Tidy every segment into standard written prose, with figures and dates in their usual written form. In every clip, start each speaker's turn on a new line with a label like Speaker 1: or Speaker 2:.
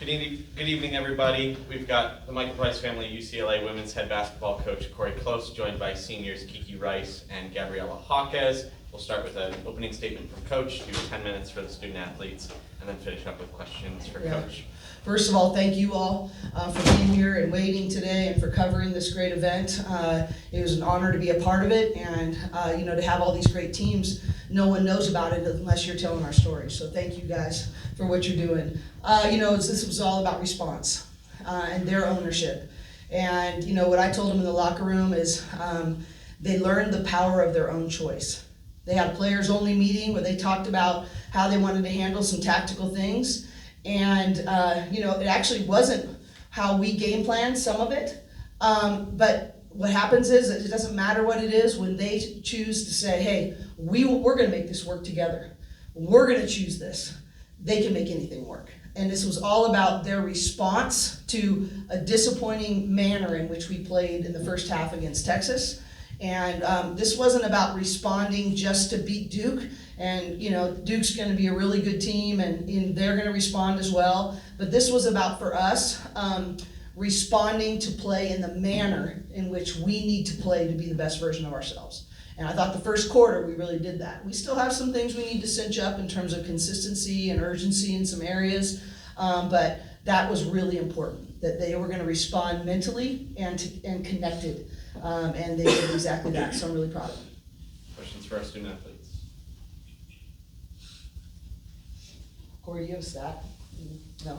Speaker 1: Good evening, everybody. We've got the Michael Price family UCLA women's head basketball coach Cori, joined by seniors Kiki Rice and Gabriela Jaquez. We'll start with an opening statement from Coach, do 10 minutes for the student athletes, and then finish up with questions for Coach.
Speaker 2: First of all, thank you all for being here and waiting today and for covering this great event. It was an honor to be a part of it, and to have all these great teams. No one knows about it unless you're telling our story. So thank you guys for what you're doing. This was all about response and their ownership. And what I told them in the locker room is they learned the power of their own choice. They had a players-only meeting where they talked about how they wanted to handle some tactical things. And, it actually wasn't how we game planned some of it. But what happens is that it doesn't matter what it is when they choose to say, hey, we're going to make this work together. We're going to choose this. They can make anything work. And this was all about their response to a disappointing manner in which we played in the first half against Texas. And this wasn't about responding just to beat Duke. And, Duke's going to be a really good team, and they're going to respond as well. But this was about, for us, responding to play in the manner in which we need to play to be the best version of ourselves. And I thought the first quarter, we really did that. We still have some things we need to cinch up in terms of consistency and urgency in some areas. But that was really important, that they were going to respond mentally and connected. And they did exactly that, so I'm really proud of them.
Speaker 1: Questions for our student athletes?
Speaker 2: Cori, do you have a stat? No.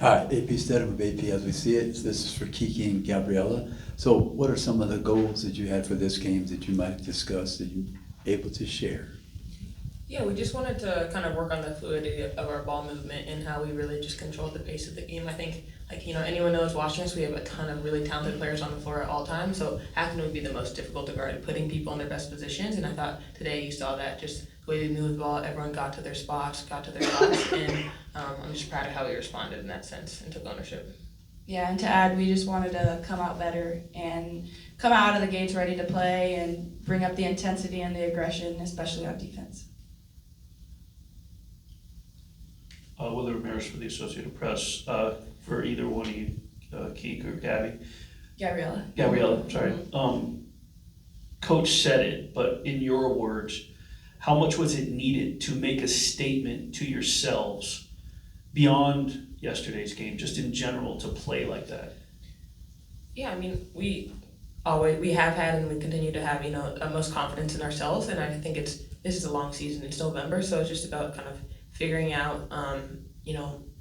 Speaker 3: Hi, AP Stedham of AP As We See It. This is for Kiki and Gabriela. So what are some of the goals that you had for this game that you might discuss that you're able to share?
Speaker 4: Yeah, we just wanted to kind of work on the fluidity of our ball movement and how we really just controlled the pace of the game. I think, anyone knows watching us, we have a ton of really talented players on the floor at all times, so half would be the most difficult to guard, putting people in their best positions, and I thought today you saw that, just the way we moved the ball, everyone got to their spots, and I'm just proud of how we responded in that sense and took ownership.
Speaker 5: Yeah, and to add, we just wanted to come out better and come out of the gates ready to play and bring up the intensity and the aggression, especially on defense.
Speaker 6: Willie Ramirez for the Associated Press. For either one of you, Keek or Gabby.
Speaker 5: Gabriela,
Speaker 6: sorry. Coach said it, but in your words, how much was it needed to make a statement to yourselves beyond yesterday's game, just in general, to play like that?
Speaker 4: Yeah, we have had and we continue to have, most confidence in ourselves, and I think this is a long season. It's November, so it's just about kind of figuring out,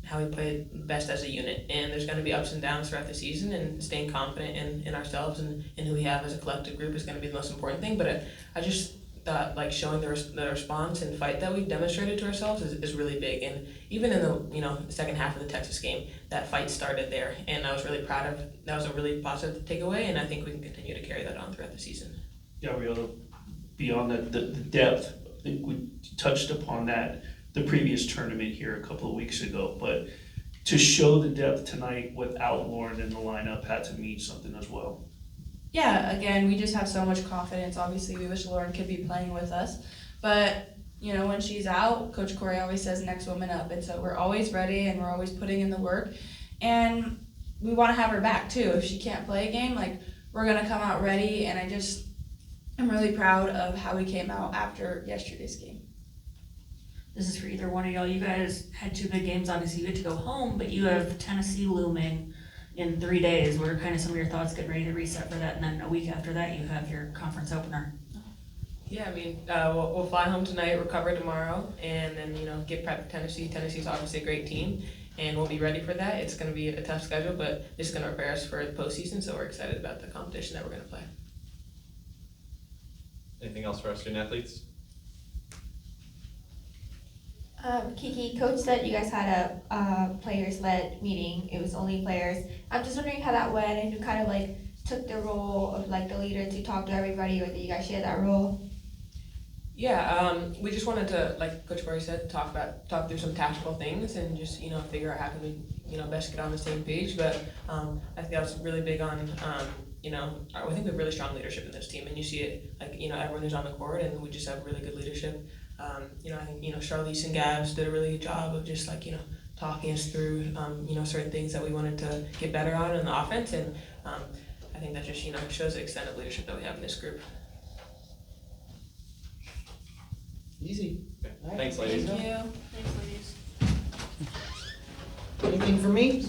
Speaker 4: how we play best as a unit. And there's going to be ups and downs throughout the season, and staying confident in ourselves and who we have as a collective group is going to be the most important thing. But I just thought, showing the response and fight that we've demonstrated to ourselves is really big. And even in the second half of the Texas game, that fight started there. And I was really proud of that. Was a really positive takeaway, and I think we can continue to carry that on throughout the season.
Speaker 6: Gabriela, beyond that, the depth, I think we touched upon that the previous tournament here a couple of weeks ago, but to show the depth tonight without Lauren in the lineup had to mean something as well.
Speaker 5: Yeah, again, we just have so much confidence. Obviously, we wish Lauren could be playing with us, but when she's out, Coach Cori always says next woman up, and so we're always ready and we're always putting in the work, and we want to have her back too. If she can't play a game, we're gonna come out ready, and I'm really proud of how we came out after yesterday's game.
Speaker 7: This is for either one of y'all. You guys had two big games. Obviously, you get to go home, but you have Tennessee looming in 3 days. What are kind of some of your thoughts getting ready to reset for that? And then a week after that, you have your conference opener.
Speaker 4: Yeah, we'll fly home tonight, recover tomorrow, and then, get prep for Tennessee. Tennessee's obviously a great team, and we'll be ready for that. It's going to be a tough schedule, but it's going to prepare us for the postseason, so we're excited about the competition that we're going to play.
Speaker 1: Anything else for our student athletes?
Speaker 8: Kiki, Coach said you guys had a players-led meeting. It was only players. I'm just wondering how that went, and you kind of took the role of the leader to talk to everybody, or did you guys share that role?
Speaker 4: Yeah, we just wanted to, like Coach Cori said, talk through some tactical things and just figure out how can we best get on the same page. But I think that was really big on I think we have really strong leadership in this team, and you see it everyone who's on the court, and we just have really good leadership I think, Charlize and Gabs did a really good job of just like, talking us through, certain things that we wanted to get better on in the offense. And I think that just, shows the extent of leadership that we have in this group.
Speaker 2: Easy. All right.
Speaker 1: Thanks, ladies.
Speaker 5: Thank you.
Speaker 7: Thanks, ladies.
Speaker 2: Anything for me?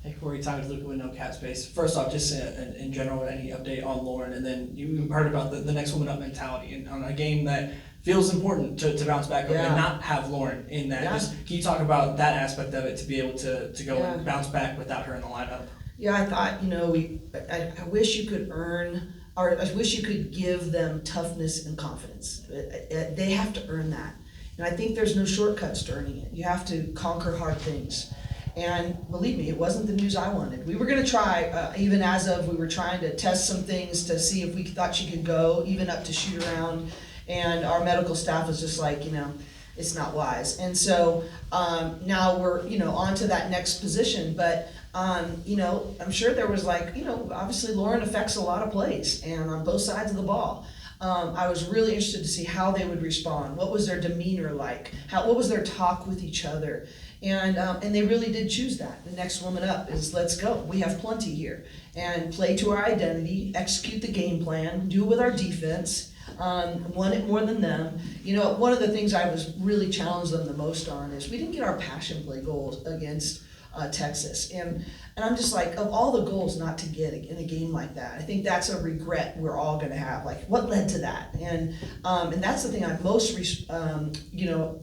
Speaker 9: Hey Corey, Tyler Luca with No Cap Space. First off, just in general, any update on Lauren, and then you heard about the next woman up mentality, and on a game that feels important to bounce back up
Speaker 2: Yeah.
Speaker 9: and not have Lauren in that.
Speaker 2: Yeah.
Speaker 9: Just, can you talk about that aspect of it to be able to go
Speaker 2: Yeah.
Speaker 9: and bounce back without her in the lineup?
Speaker 2: Yeah, I thought, I wish you could earn, or I wish you could give them toughness and confidence. They have to earn that. And I think there's no shortcuts to earning it. You have to conquer hard things. And believe me, it wasn't the news I wanted. We were gonna try, even as of, we were trying to test some things to see if we thought she could go, even up to shoot around. And our medical staff was just like, it's not wise. And so, now we're, on to that next position. But, I'm sure there was obviously Lauren affects a lot of plays and on both sides of the ball. I was really interested to see how they would respond. What was their demeanor like? What was their talk with each other? And they really did choose that. The next woman up is, let's go. We have plenty here. And play to our identity, execute the game plan, do it with our defense, want it more than them. One of the things I was really challenged them the most on is we didn't get our passion play goals against Texas. And I'm just like, of all the goals not to get in a game like that, I think that's a regret we're all gonna have. Like, what led to that? And that's the thing I'm most,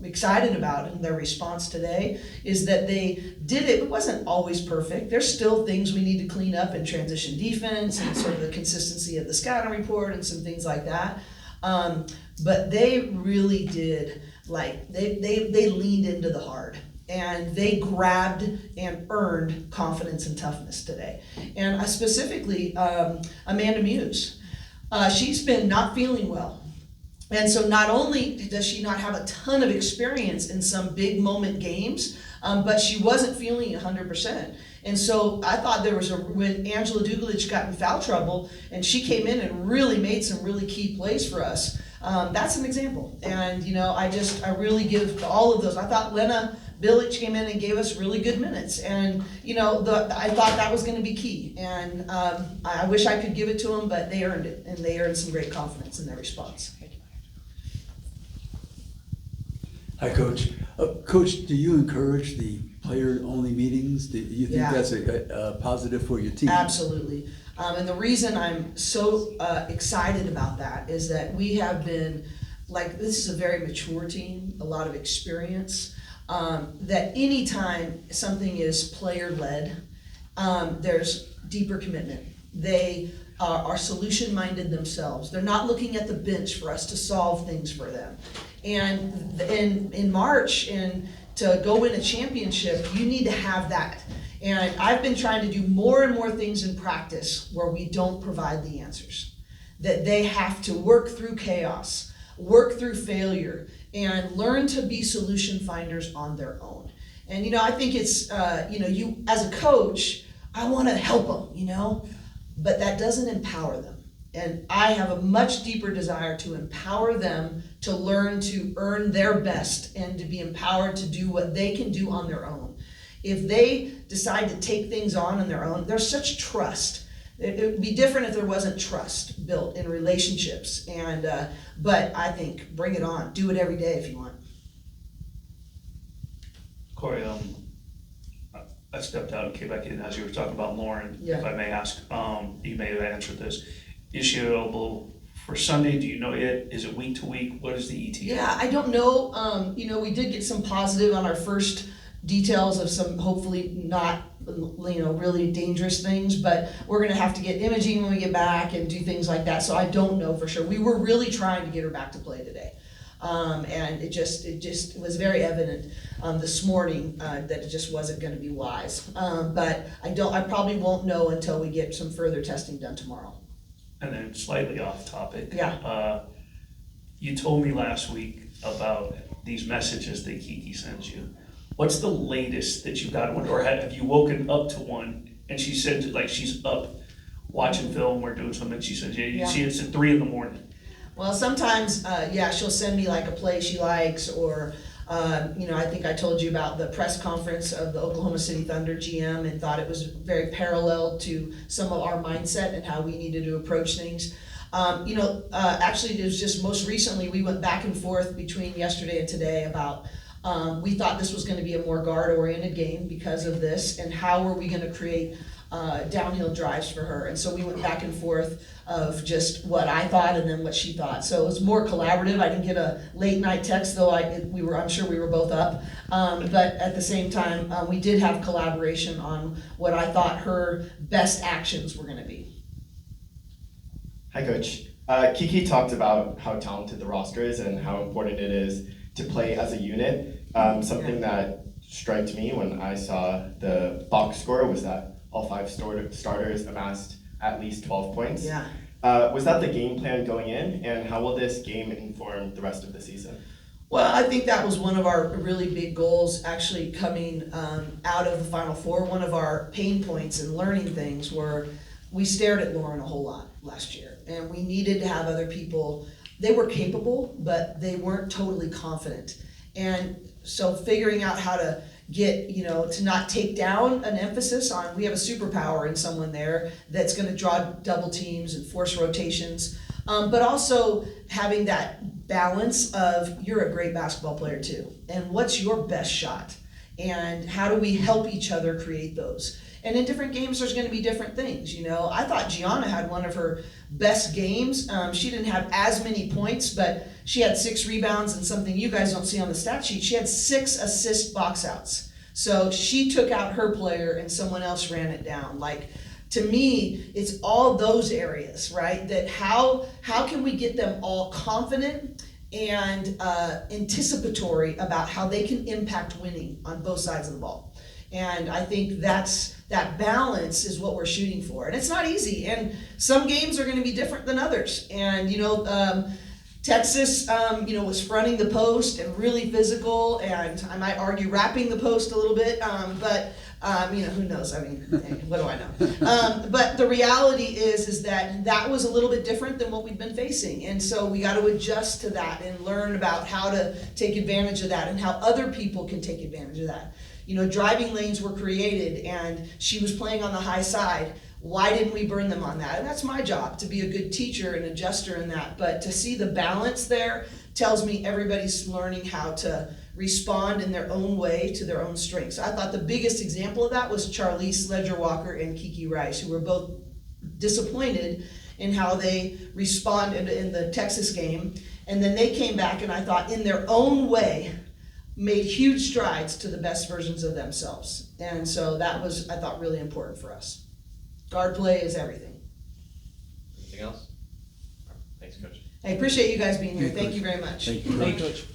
Speaker 2: excited about in their response today, is that they did it. It wasn't always perfect. There's still things we need to clean up in transition defense and sort of the consistency of the scouting report and some things like that. But they really did, they leaned into the hard. And they grabbed and earned confidence and toughness today. And specifically, Amanda Muse, she's been not feeling well. And so not only does she not have a ton of experience in some big moment games, but she wasn't feeling 100%. And so I thought when Angela Dugalich got in foul trouble and she came in and really made some really key plays for us, that's an example. And I really give all of those. I thought Lena Bilic came in and gave us really good minutes, and I thought that was going to be key. And I wish I could give it to them, but they earned it, and they earned some great confidence in their response.
Speaker 3: Hi, Coach. Coach, do you encourage the player-only meetings? Do you think
Speaker 2: Yeah.
Speaker 3: that's a positive for your team?
Speaker 2: Absolutely. And the reason I'm so excited about that is that we have been, this is a very mature team, a lot of experience, that anytime something is player-led, there's deeper commitment. They are solution-minded themselves. They're not looking at the bench for us to solve things for them. And in March, and to go win a championship, you need to have that. And I've been trying to do more and more things in practice where we don't provide the answers. That they have to work through chaos, work through failure, and learn to be solution finders on their own. And I think it's, you as a coach, I want to help them, but that doesn't empower them. And I have a much deeper desire to empower them to learn to earn their best and to be empowered to do what they can do on their own. If they decide to take things on their own, there's such trust. It would be different if there wasn't trust built in relationships. And but I think bring it on. Do it every day if you want.
Speaker 6: Corey, I stepped out and came back in as you were talking about Lauren.
Speaker 2: Yeah.
Speaker 6: If I may ask, you may have answered this. Is she available for Sunday? Do you know yet? Is it week to week? What is the ETA?
Speaker 2: Yeah, I don't know. We did get some positive on our first details of some hopefully not really dangerous things, but we're gonna have to get imaging when we get back and do things like that. So I don't know for sure. We were really trying to get her back to play today. And it just was very evident this morning that it just wasn't going to be wise. But I probably won't know until we get some further testing done tomorrow.
Speaker 6: And then slightly off topic.
Speaker 2: Yeah.
Speaker 6: You told me last week about these messages that Kiki sends you. what's the latest that you've got one, or have you woken up to one? And she said, like, she's up watching film or doing something, she said,
Speaker 2: Yeah.
Speaker 6: it's at 3 a.m.
Speaker 2: Well, sometimes, she'll send me like a play she likes, or, I think I told you about the press conference of the Oklahoma City Thunder GM and thought it was very parallel to some of our mindset and how we needed to approach things. Actually, it was just most recently, we went back and forth between yesterday and today about, we thought this was gonna be a more guard-oriented game because of this, and how were we gonna create downhill drives for her. And so we went back and forth of just what I thought and then what she thought. So it was more collaborative. I didn't get a late night text, though I'm sure we were both up. But at the same time, we did have collaboration on what I thought her best actions were gonna be.
Speaker 10: Hi, Coach. Kiki talked about how talented the roster is and how important it is to play as a unit. Something that struck me when I saw the box score was that all 5 starters amassed at least 12 points.
Speaker 2: Yeah.
Speaker 10: Was that the game plan going in, and how will this game inform the rest of the season?
Speaker 2: Well, I think that was one of our really big goals, actually coming out of the Final Four. One of our pain points in learning things were we stared at Lauren a whole lot last year, and we needed to have other people. They were capable, but they weren't totally confident. And so figuring out how to get, to not take down an emphasis on, we have a superpower in someone there that's gonna draw double teams and force rotations, but also having that balance of, you're a great basketball player too, and what's your best shot? And how do we help each other create those? And in different games, there's gonna be different things, I thought Gianna had one of her best games. She didn't have as many points, but she had 6 rebounds and something you guys don't see on the stat sheet. She had 6 assist box outs. So she took out her player and someone else ran it down. Like, to me, it's all those areas, right? That how can we get them all confident and anticipatory about how they can impact winning on both sides of the ball. And I think that balance is what we're shooting for. And it's not easy, and some games are gonna be different than others. And Texas, was fronting the post and really physical, and I might argue wrapping the post a little bit, but who knows? I mean, hey, what do I know? But the reality is that was a little bit different than what we've been facing, and so we got to adjust to that and learn about how to take advantage of that and how other people can take advantage of that. Driving lanes were created, and she was playing on the high side. Why didn't we burn them on that? And that's my job, to be a good teacher and adjuster in that. But to see the balance there tells me everybody's learning how to respond in their own way to their own strengths. I thought the biggest example of that was Charlize Ledger-Walker and Kiki Rice, who were both disappointed in how they responded in the Texas game. And then they came back, and I thought in their own way made huge strides to the best versions of themselves. And so that was, I thought, really important for us. Guard play is everything.
Speaker 1: Anything else? Thanks, Coach.
Speaker 2: I appreciate you guys being here. Thank you very much.
Speaker 3: Thank you.
Speaker 9: Thank you, Coach.